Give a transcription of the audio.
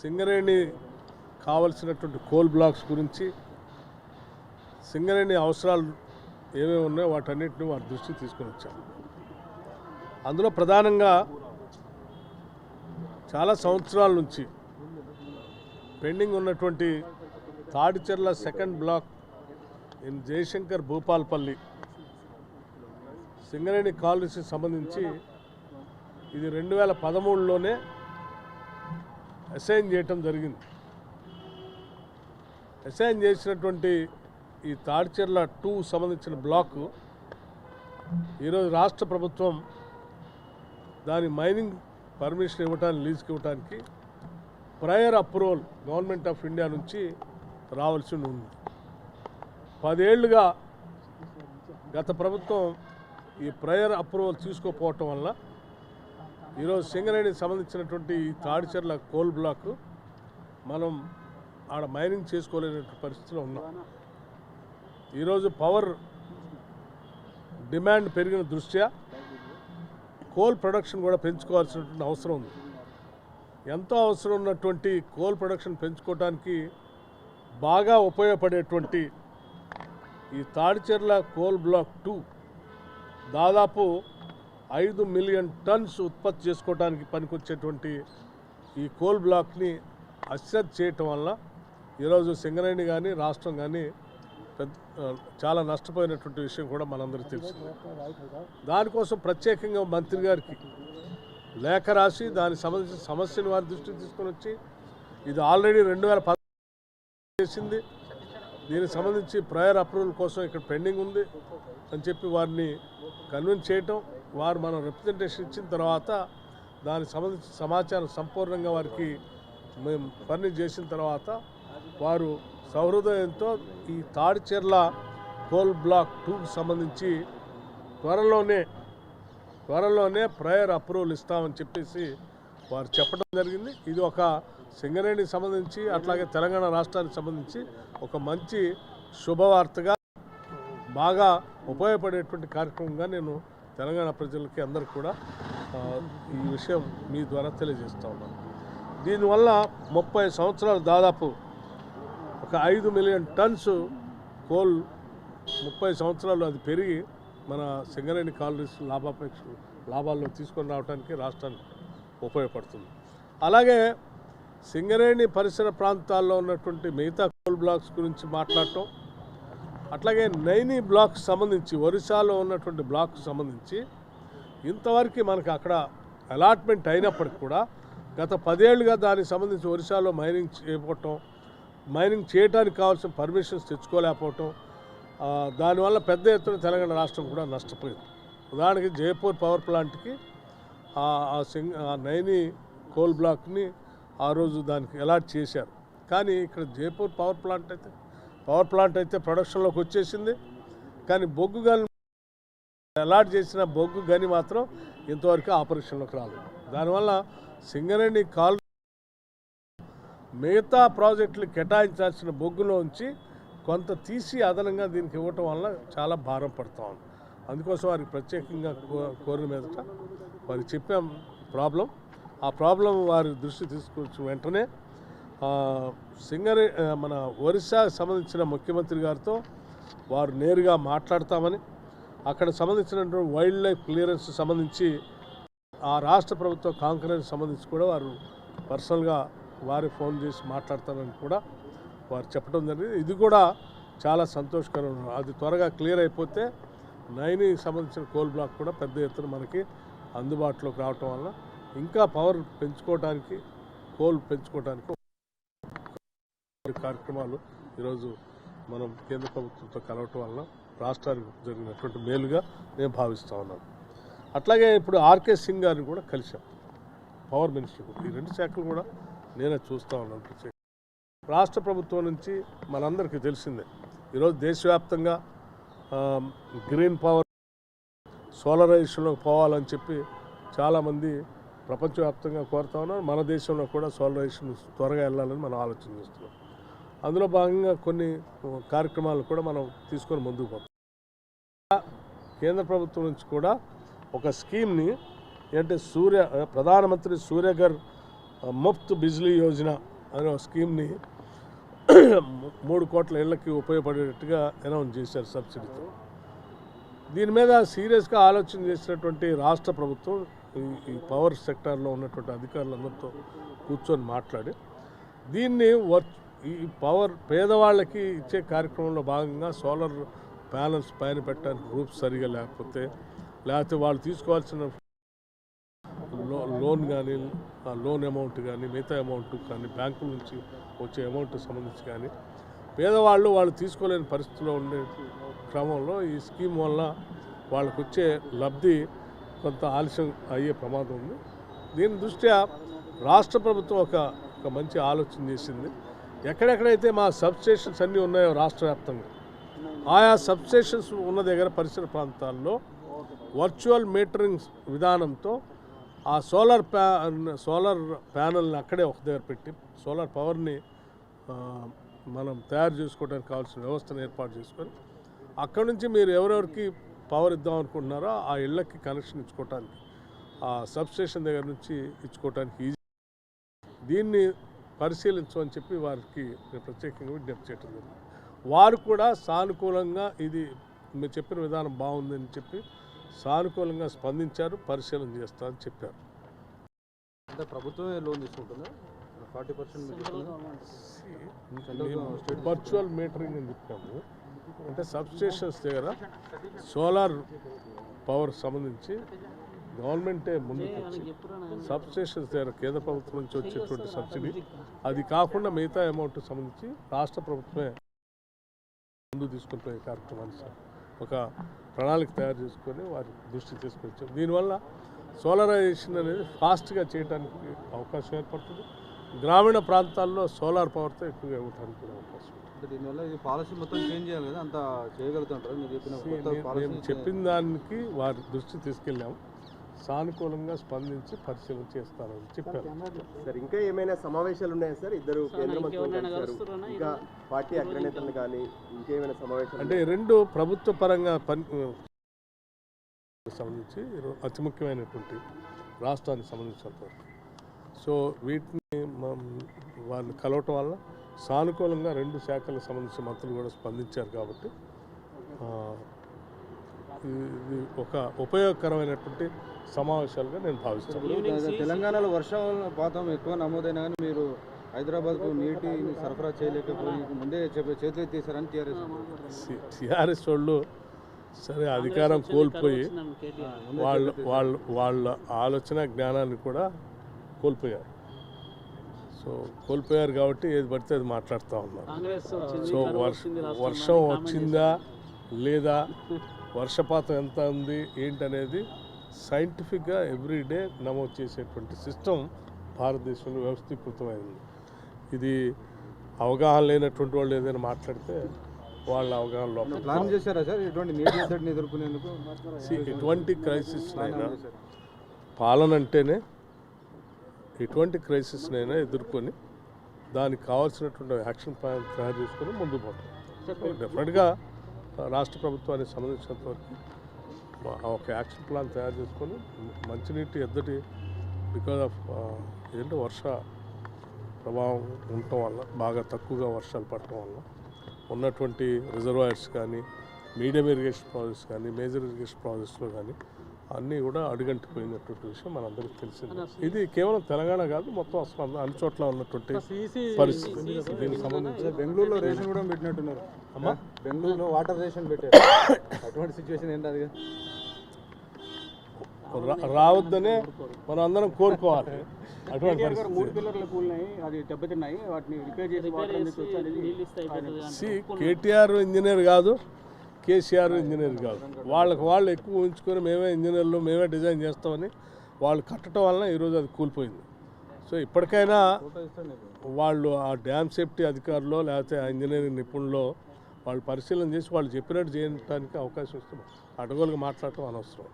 సింగరేణి కావాల్సినటువంటి coal blocks గురించి సింగరేణి అవసరాలు ఏమేమి ఉన్నాయో వాటన్నిటిని వారి దృష్టికి తీసుకొని వచ్చాము. అందులో ప్రధానంగా చాలా సంవత్సరాల నుంచి పెండింగ్ ఉన్నటువంటి Tadicherla second block in Jayashankar Bhupalpally Singareni కాలనీకి సంబంధించి ఇది 2013లోనే అసైన్ చేయటం జరిగింది. అసైన్ చేసినటువంటి ఈ తాడిచెర్ల 2 సంబంధించిన బ్లాకు ఈరోజు రాష్ట్ర ప్రభుత్వం దాని మైనింగ్ పర్మిషన్ ఇవ్వటానికి, లీజ్కి ఇవ్వటానికి prior approval government of India నుంచి రావాల్సి ఉంది. 10 ఏళ్లుగా గత ప్రభుత్వం ఈ ప్రయర్ అప్రూవల్ తీసుకోకపోవటం వల్ల ఈరోజు సింగరేణికి సంబంధించినటువంటి ఈ తాడిచెర్ల కోల్ బ్లాక్ మనం ఆడ మైనింగ్ చేసుకోలేనటువంటి పరిస్థితిలో ఉన్నాం. ఈరోజు పవర్ డిమాండ్ పెరిగిన దృష్ట్యా కోల్ ప్రొడక్షన్ కూడా పెంచుకోవాల్సినటువంటి అవసరం ఉంది. ఎంతో అవసరం ఉన్నటువంటి కోల్ ప్రొడక్షన్ పెంచుకోవడానికి బాగా ఉపయోగపడేటువంటి ఈ తాడిచెర్ల కోల్ బ్లాక్ 2 దాదాపు 5 మిలియన్ టన్స్ ఉత్పత్తి చేసుకోవడానికి పనికొచ్చేటువంటి ఈ కోల్ బ్లాక్ని అశ్రద్ధ చేయటం వల్ల ఈరోజు సింగరేణి కానీ రాష్ట్రం కానీ చాలా నష్టపోయినటువంటి విషయం కూడా మనందరికీ తెలుసు. దానికోసం ప్రత్యేకంగా మంత్రి గారికి లేఖ రాసి దానికి సంబంధించిన సమస్యను వారి దృష్టికి తీసుకొని వచ్చి ఇది ఆల్రెడీ 2010 చేసింది, దీనికి సంబంధించి ప్రయర్ అప్రూవల్ కోసం ఇక్కడ పెండింగ్ ఉంది అని చెప్పి వారిని కన్విన్స్ చేయటం, వారు మనం రిప్రజెంటేషన్ ఇచ్చిన తర్వాత దానికి సంబంధించిన సమాచారం సంపూర్ణంగా వారికి మేము ఫర్నిష్ చేసిన తర్వాత వారు సహృదయంతో ఈ తాడిచెర్ల కోల్ బ్లాక్ 2కి సంబంధించి త్వరలోనే ప్రయర్ అప్రూవల్ ఇస్తామని చెప్పేసి వారు చెప్పడం జరిగింది. ఇది ఒక సింగరేణికి సంబంధించి అట్లాగే తెలంగాణ రాష్ట్రానికి సంబంధించి ఒక మంచి శుభవార్తగా బాగా ఉపయోగపడేటువంటి కార్యక్రమంగా నేను తెలంగాణ ప్రజలకి అందరికీ కూడా ఈ విషయం మీ ద్వారా తెలియజేస్తూ ఉన్నాను. దీనివల్ల 30 సంవత్సరాలు దాదాపు ఒక 5 మిలియన్ టన్స్ కోల్ 30 సంవత్సరాలు అది పెరిగి మన సింగరేణి కాలనీస్ లాభాల్లో తీసుకొని రావడానికి రాష్ట్రానికి ఉపయోగపడుతుంది. అలాగే సింగరేణి పరిసర ప్రాంతాల్లో ఉన్నటువంటి మిగతా కోల్ బ్లాక్స్ గురించి మాట్లాడటం, అట్లాగే నైని బ్లాక్ సంబంధించి ఒరిస్సాలో ఉన్నటువంటి బ్లాక్ సంబంధించి ఇంతవరకు మనకు అక్కడ అలాట్మెంట్ అయినప్పటికి కూడా గత 10 ఏళ్ళుగా దానికి సంబంధించి ఒరిస్సాలో మైనింగ్ చేయడానికి కావాల్సిన పర్మిషన్స్ తెచ్చుకోలేకపోవటం, దానివల్ల పెద్ద ఎత్తున తెలంగాణ రాష్ట్రం కూడా నష్టపోయింది. ఉదాహరణకి జైపూర్ పవర్ ప్లాంట్కి ఆ నైని కోల్ బ్లాక్ని ఆ రోజు దానికి అలాట్ చేశారు. కానీ ఇక్కడ జైపూర్ పవర్ ప్లాంట్ అయితే ప్రొడక్షన్లోకి వచ్చేసింది, కానీ బొగ్గు గని అలాట్ చేసిన బొగ్గు గని మాత్రం ఇంతవరకు ఆపరేషన్లోకి రాలేదు. దానివల్ల సింగరేణి కాలనీ మిగతా ప్రాజెక్టులు కేటాయించాల్సిన బొగ్గులోంచి కొంత తీసి అదనంగా దీనికి ఇవ్వటం వల్ల చాలా భారం పడుతూ ఉంది. అందుకోసం వారికి ప్రత్యేకంగా కోరిన మీదట వారికి చెప్పాం ఆ ప్రాబ్లం వారి దృష్టి తీసుకొచ్చిన వెంటనే మన ఒరిస్సాకు సంబంధించిన ముఖ్యమంత్రి గారితో వారు నేరుగా మాట్లాడతామని, అక్కడ సంబంధించినటువంటి వైల్డ్ లైఫ్ క్లియరెన్స్ సంబంధించి ఆ రాష్ట్ర ప్రభుత్వ కాంకరెన్స్ సంబంధించి కూడా వారు పర్సనల్గా వారి ఫోన్ చేసి మాట్లాడతారని కూడా వారు చెప్పడం జరిగింది. ఇది కూడా చాలా సంతోషకరం. అది త్వరగా క్లియర్ అయిపోతే నైనికి సంబంధించిన కోల్ బ్లాక్ కూడా పెద్ద ఎత్తున మనకి అందుబాటులోకి రావటం వల్ల ఇంకా పవర్ పెంచుకోవడానికి, కోల్ పెంచుకోవడానికి కార్యక్రమాలు ఈరోజు మనం కేంద్ర ప్రభుత్వంతో కలవటం వల్ల రాష్ట్రానికి జరిగినటువంటి మేలుగా నేను భావిస్తూ ఉన్నాను. అట్లాగే ఇప్పుడు ఆర్కే సింగ్ గారిని కూడా కలిశాం, పవర్ మినిస్టర్. ఈ 2 శాఖలు కూడా నేనే చూస్తూ ఉన్నాను. రాష్ట్ర ప్రభుత్వం నుంచి మనందరికీ తెలిసిందే ఈరోజు దేశవ్యాప్తంగా గ్రీన్ పవర్ సోలరైజేషన్లోకి పోవాలని చెప్పి చాలామంది ప్రపంచవ్యాప్తంగా కోరుతా ఉన్నారు. మన దేశంలో కూడా సోలరైజేషన్ త్వరగా వెళ్ళాలని మనం ఆలోచన చేస్తున్నాం. అందులో భాగంగా కొన్ని కార్యక్రమాలు కూడా మనం తీసుకొని ముందుకు పోతాం. కేంద్ర ప్రభుత్వం నుంచి కూడా ఒక స్కీమ్ని అంటే ప్రధానమంత్రి సూర్యఘర్ ముఫ్త్ బిజ్లీ యోజన అనే ఒక స్కీమ్ని 3 కోట్ల ఇళ్లకి ఉపయోగపడేటట్టుగా అనౌన్స్ చేశారు సబ్సిడీతో. దీని మీద సీరియస్గా ఆలోచన చేసినటువంటి రాష్ట్ర ప్రభుత్వం ఈ పవర్ సెక్టార్లో ఉన్నటువంటి అధికారులందరితో కూర్చొని మాట్లాడి దీన్ని ఈ పవర్ పేదవాళ్ళకి ఇచ్చే కార్యక్రమంలో భాగంగా సోలార్ ప్యానల్స్ పైన పెట్టడానికి రూప్స్ సరిగా లేకపోతే వాళ్ళు తీసుకోవాల్సిన లోన్ కానీ లోన్ అమౌంట్ కానీ మిగతా అమౌంట్ కానీ బ్యాంకుల నుంచి వచ్చే అమౌంట్ సంబంధించి కానీ పేదవాళ్ళు తీసుకోలేని పరిస్థితిలో ఉండే క్రమంలో ఈ స్కీమ్ వల్ల వాళ్ళకు వచ్చే లబ్ధి కొంత ఆలస్యం అయ్యే ప్రమాదం ఉంది. దీని దృష్ట్యా రాష్ట్ర ప్రభుత్వం ఒక మంచి ఆలోచన చేసింది. ఎక్కడెక్కడైతే మా సబ్స్టేషన్స్ అన్నీ ఉన్నాయో రాష్ట్ర వ్యాప్తంగా ఆయా సబ్స్టేషన్స్ ఉన్న దగ్గర పరిసర ప్రాంతాల్లో వర్చువల్ మీటరింగ్ విధానంతో ఆ సోలార్ ప్యానల్ని అక్కడే ఒక దగ్గర పెట్టి సోలార్ పవర్ని మనం తయారు చేసుకోవడానికి కావాల్సిన వ్యవస్థను ఏర్పాటు చేసుకొని అక్కడ నుంచి మీరు ఎవరెవరికి పవర్ ఇద్దాం అనుకుంటున్నారో ఆ ఇళ్ళకి కనెక్షన్ ఇచ్చుకోవటానికి ఆ సబ్స్టేషన్ దగ్గర నుంచి ఇచ్చుకోవటానికి ఈజీ. దీన్ని పరిశీలించమని చెప్పి వారికి ప్రత్యేకంగా విజ్ఞప్తి చేయడం జరిగింది. వారు కూడా సానుకూలంగా ఇది మీరు చెప్పిన విధానం బాగుందని చెప్పి సానుకూలంగా స్పందించారు, పరిశీలన చేస్తారని చెప్పారు. అంటే ప్రభుత్వమే లోన్ తీసుకుంటుందా? 40% వర్చువల్ మీటరింగ్ అని చెప్పాము. అంటే సబ్స్టేషన్స్ దగ్గర సోలార్ పవర్ సంబంధించి గవర్నమెంటే ముందుకు వచ్చి సబ్స్టేషన్స్ దగ్గర కేంద్ర ప్రభుత్వం నుంచి వచ్చేటువంటి సబ్సిడీ అది కాకుండా మిగతా అమౌంట్ సంబంధించి రాష్ట్ర ప్రభుత్వమే ముందు తీసుకుని పోయే కార్యక్రమాన్ని ఒక ప్రణాళిక తయారు చేసుకొని వారి దృష్టికి తీసుకొచ్చాం. దీనివల్ల సోలరైజేషన్ అనేది ఫాస్ట్గా చేయడానికి అవకాశం ఏర్పడుతుంది. గ్రామీణ ప్రాంతాల్లో సోలార్ పవర్తో ఎక్కువగా ఇవ్వడానికి కూడా అవకాశం ఉంటుంది. దీనివల్ల ఇది పాలసీ మొత్తం చేంజ్ చేయాలి కదా, అంత చేయగలుగుతుంటారు మీరు మేము చెప్పిన దానికి వారి దృష్టి తీసుకెళ్ళాము. సానుకూలంగా స్పందించి పరిశీలన చేస్తారని చెప్పారు. సార్ ఇంకా ఏమైనా సమావేశాలు ఉన్నాయా సార్? ఇద్దరు కేంద్ర మంత్రులు ఇంకా పార్టీ అగ్రనేతలు కానీ ఇంకేమైనా సమావేశాలు అంటే రెండు ప్రభుత్వ పరంగా సంబంధించి అతి ముఖ్యమైనటువంటి రాష్ట్రానికి సంబంధించినంత వరకు. సో వీటిని వాళ్ళని కలవటం వల్ల సానుకూలంగా రెండు శాఖలకు సంబంధించిన మంత్రులు కూడా స్పందించారు. కాబట్టి ఇది ఒక ఉపయోగకరమైనటువంటి సమావేశాలుగా నేను భావిస్తాను. తెలంగాణలో వర్షపాతం ఎక్కువ నమోదైనా కానీ మీరు హైదరాబాద్కు నీటిని సరఫరా చేయలేకపోయి ముందే చేతులు ఎత్తేసారని టీఆర్ఎస్ వాళ్ళు సరే అధికారం కోల్పోయి వాళ్ళ ఆలోచన జ్ఞానాన్ని కూడా కోల్పోయారు. సో కోల్పోయారు కాబట్టి ఏది పడితే అది మాట్లాడుతూ ఉన్నారు. సో వర్షం వచ్చిందా లేదా, వర్షపాతం ఎంత ఉంది ఏంటనేది సైంటిఫిక్గా ఎవ్రీడే నమోదు చేసేటువంటి సిస్టమ్ భారతదేశంలో వ్యవస్థీకృతమైంది. ఇది అవగాహన లేనటువంటి వాళ్ళు ఏదైనా మాట్లాడితే వాళ్ళ అవగాహన లోపల ప్లాన్ చేశారా సార్ ఇటువంటి నీటి ఎద్దడిని ఎదుర్కొనేందుకు? ఎటువంటి క్రైసిస్నైనా పాలన అంటేనే ఎటువంటి క్రైసిస్నైనా ఎదుర్కొని దానికి కావాల్సినటువంటి యాక్షన్ ప్లాన్ తయారు చేసుకొని ముందుకు పోతాం. డెఫినెట్గా రాష్ట్ర ప్రభుత్వానికి సంబంధించినంత వరకు ఒక యాక్షన్ ప్లాన్ తయారు చేసుకొని మంచినీటి ఎద్దటి బికాజ్ ఆఫ్ వర్ష ప్రభావం ఉండటం వల్ల బాగా తక్కువగా వర్షాలు పడటం వల్ల ఉన్నటువంటి రిజర్వాయర్స్ కానీ మీడియం ఇరిగేషన్ ప్రాజెక్ట్స్ కానీ మేజర్ ఇరిగేషన్ ప్రాజెక్ట్స్లో కానీ అన్నీ కూడా అడుగంటిపోయినటువంటి విషయం మనందరికీ తెలిసింది. ఇది కేవలం తెలంగాణ కాదు, మొత్తం అసలు అన్ని చోట్ల ఉన్నటువంటి పరిస్థితి. దీనికి సంబంధించి బెంగళూరులో రేషన్ కూడా పెట్టినట్టున్నారు అమ్మా. బెంగళూరులో వాటర్ రేషన్ పెట్టారు. అటువంటి సిచ్యువేషన్ ఏంటి? అది రావద్దనే మనం అందరం కోరుకోవాలి. అటువంటి పరిస్థితి 3 పిల్లర్లు కూలినాయి, అది దెబ్బతిన్నాయి, వాటిని రిపేర్ చేసి కేటీఆర్ ఇంజనీర్ కాదు, కేసీఆర్ ఇంజనీర్ కాదు. వాళ్ళు ఎక్కువ ఉంచుకొని మేమే ఇంజనీర్లు మేమే డిజైన్ చేస్తామని వాళ్ళు కట్టడం వలన ఈరోజు అది కూలిపోయింది. సో ఇప్పటికైనా వాళ్ళు ఆ డ్యామ్ సేఫ్టీ అధికారులు లేకపోతే ఆ ఇంజనీరింగ్ నిపుణులు వాళ్ళు పరిశీలన చేసి వాళ్ళు చెప్పినట్టు చేయడానికి అవకాశం ఇస్తున్నాం. అడగోలుగా మాట్లాడటం అనవసరం.